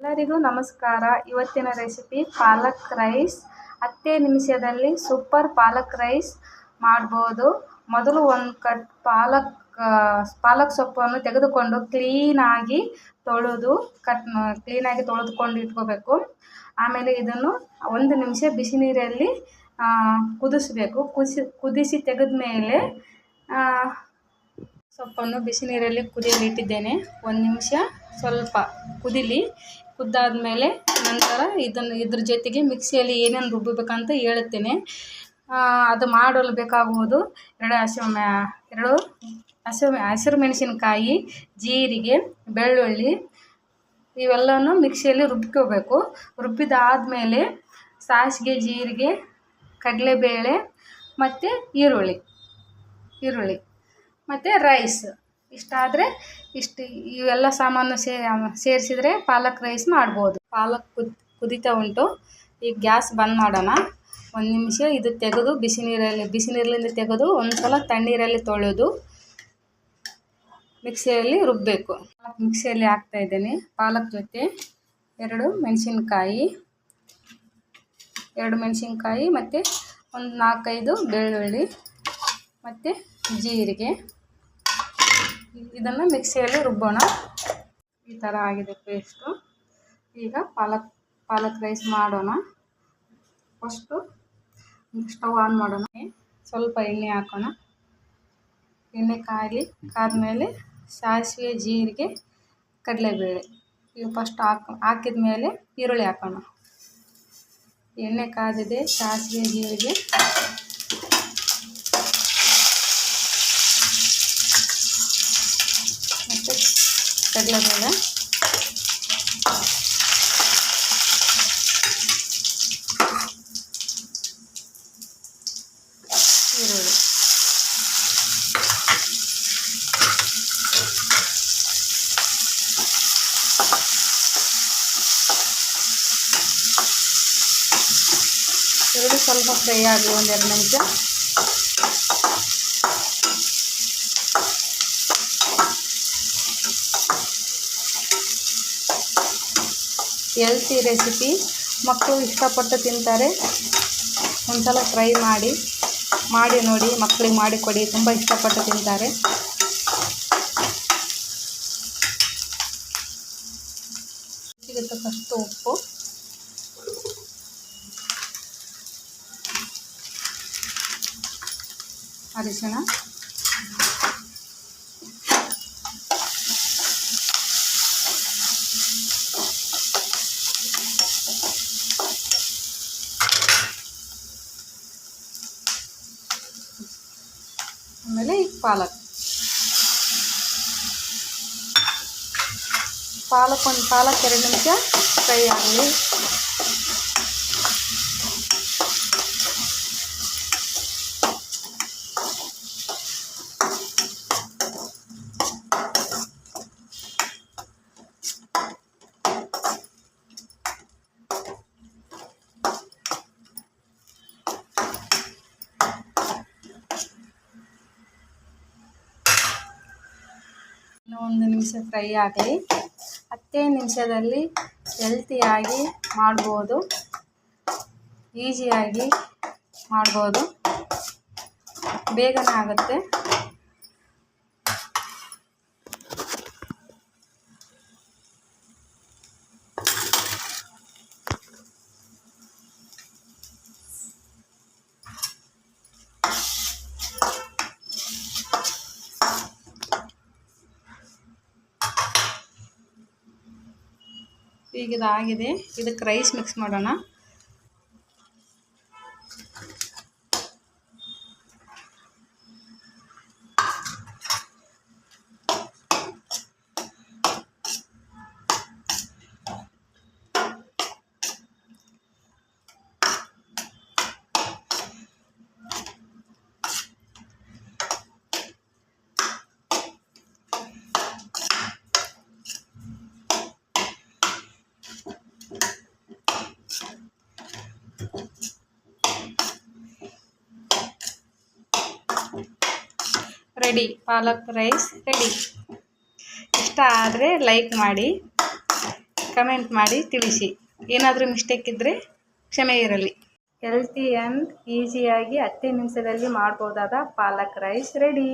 ಎಲ್ಲರಿಗೂ ನಮಸ್ಕಾರ. ಇವತ್ತಿನ ರೆಸಿಪಿ ಪಾಲಕ್ ರೈಸ್. 10 ನಿಮಿಷದಲ್ಲಿ ಸೂಪರ್ ಪಾಲಕ್ ರೈಸ್ ಮಾಡ್ಬೋದು. ಮೊದಲು ಒಂದು ಕಟ್ ಪಾಲಕ್ ಸೊಪ್ಪನ್ನು ತೆಗೆದುಕೊಂಡು ಕ್ಲೀನಾಗಿ ತೊಳೆದುಕೊಂಡು ಇಟ್ಕೋಬೇಕು. ಆಮೇಲೆ ಇದನ್ನು 1 ನಿಮಿಷ ಬಿಸಿ ನೀರಲ್ಲಿ ಕುದಿಸಬೇಕು. ಕುದಿಸಿ ತೆಗೆದ ಮೇಲೆ ಸೊಪ್ಪನ್ನು ಬಿಸಿ ನೀರಲ್ಲಿ ಕುದಿಯಲು ಇಟ್ಟಿದ್ದೇನೆ. 1 ನಿಮಿಷ ಸ್ವಲ್ಪ ಕುದಿಲಿ. ಕುದ್ದಾದಮೇಲೆ ನಂತರ ಇದ್ರ ಜೊತೆಗೆ ಮಿಕ್ಸಿಯಲ್ಲಿ ಏನೇನು ರುಬ್ಬಬೇಕಂತ ಹೇಳುತ್ತೇನೆ. ಅದು ಮಾಡಲು ಬೇಕಾಗುವುದು 2 ಹಸಿರು ಮೆಣಸಿನಕಾಯಿ, ಜೀರಿಗೆ, ಬೆಳ್ಳುಳ್ಳಿ ಇವೆಲ್ಲನೂ ಮಿಕ್ಸಿಯಲ್ಲಿ ರುಬ್ಕೋಬೇಕು. ರುಬ್ಬಿದಾದಮೇಲೆ ಸಾಸಿವೆ, ಜೀರಿಗೆ, ಕಡಲೆಬೇಳೆ ಮತ್ತು ಈರುಳ್ಳಿ ಮತ್ತು ರೈಸ್ ಇವೆಲ್ಲ ಸಾಮಾನು ಸೇರಿಸಿದರೆ ಪಾಲಕ್ ರೈಸ್ ಮಾಡ್ಬೋದು. ಪಾಲಕ್ ಕುದೀತಾ ಉಂಟು. ಈಗ ಗ್ಯಾಸ್ ಬಂದ್ ಮಾಡೋಣ. 1 ನಿಮಿಷ ಇದು ತೆಗೆದು ಬಿಸಿ ನೀರಲ್ಲಿಂದ ತೆಗೆದು ಒಂದು ಸಲ ತಣ್ಣೀರಲ್ಲಿ ತೊಳೆದು ಮಿಕ್ಸಿಯಲ್ಲಿ ರುಬ್ಬಬೇಕು. ಮಿಕ್ಸಿಯಲ್ಲಿ ಹಾಕ್ತಾ ಇದ್ದೇನೆ. ಪಾಲಕ್ ಜೊತೆ 2 ಮೆಣಸಿನ್ಕಾಯಿ ಮತ್ತು ಒಂದು 4-5 ಬೆಳ್ಳುಳ್ಳಿ ಮತ್ತು ಜೀರಿಗೆ, ಇದನ್ನು ಮಿಕ್ಸಿಯಲ್ಲಿ ರುಬ್ಬೋಣ. ಈ ಥರ ಆಗಿದೆ ಪೇಸ್ಟು. ಈಗ ಪಾಲಕ್ ರೈಸ್ ಮಾಡೋಣ. ಫಸ್ಟು ಸ್ಟವ್ ಆನ್ ಮಾಡೋಣ. ಸ್ವಲ್ಪ ಎಣ್ಣೆ ಹಾಕೋಣ. ಎಣ್ಣೆ ಕಾದ್ಮೇಲೆ ಸಾಸಿವೆ, ಜೀರಿಗೆ, ಕಡಲೆಬೇಳೆ ಇವು ಫಸ್ಟ್ ಹಾಕಿದ ಮೇಲೆ ಈರುಳ್ಳಿ ಹಾಕೋಣ. ಎಣ್ಣೆ ಕಾದಿದೆ. ಸಾಸಿವೆ, ಜೀರಿಗೆ ಮತ್ತು ಕಡಲೆಬೇಳೆ, ಈರುಳ್ಳಿ. ಈರುಳ್ಳಿ ಸ್ವಲ್ಪ ಫ್ರೈ ಆಗಲಿ 1-2 ನಿಮಿಷ. ಹೆಲ್ತಿ ರೆಸಿಪಿ, ಮಕ್ಕಳು ಇಷ್ಟಪಟ್ಟು ತಿಂತಾರೆ. ಒಂದ್ಸಲ ಟ್ರೈ ಮಾಡಿ ನೋಡಿ. ಮಕ್ಕಳಿಗೆ ಮಾಡಿಕೊಡಿ, ತುಂಬ ಇಷ್ಟಪಟ್ಟು ತಿಂತಾರೆ. ರುಚಿಗೆ ತಕ್ಕಷ್ಟು ಉಪ್ಪು, ಅರಿಶಿಣ, ಆಮೇಲೆ ಈಗ ಪಾಲಕ್ 2 ನಿಮಿಷ ಫ್ರೈ ಆಗಲಿ. ಇನ್ನೂ 1 ನಿಮಿಷ ಫ್ರೈ ಆಗಲಿ. 10 ನಿಮಿಷದಲ್ಲಿ ಹೆಲ್ತಿಯಾಗಿ ಮಾಡ್ಬೋದು, ಈಸಿಯಾಗಿ ಮಾಡ್ಬೋದು, ಬೇಗನೆ ಆಗುತ್ತೆ. ಈಗ ಇದಾಗಿದೆ. ಇದಕ್ಕೆ ರೈಸ್ ಮಿಕ್ಸ್ ಮಾಡೋಣ. ರೆಡಿ, ಪಾಲಕ್ ರೈಸ್ ರೆಡಿ. ಇಷ್ಟ ಆದರೆ ಲೈಕ್ ಮಾಡಿ. ಕಮೆಂಟ್ ಮಾಡಿ ತಿಳಿಸಿ. ಏನಾದರೂ ಮಿಸ್ಟೇಕ್ ಇದ್ದರೆ ಕ್ಷಮೆ ಇರಲಿ. ಹೆಲ್ತಿ ಆ್ಯಂಡ್ ಈಸಿಯಾಗಿ 10 ನಿಮಿಷದಲ್ಲಿ ಮಾಡ್ಬೋದಾದ ಪಾಲಕ್ ರೈಸ್ ರೆಡಿ.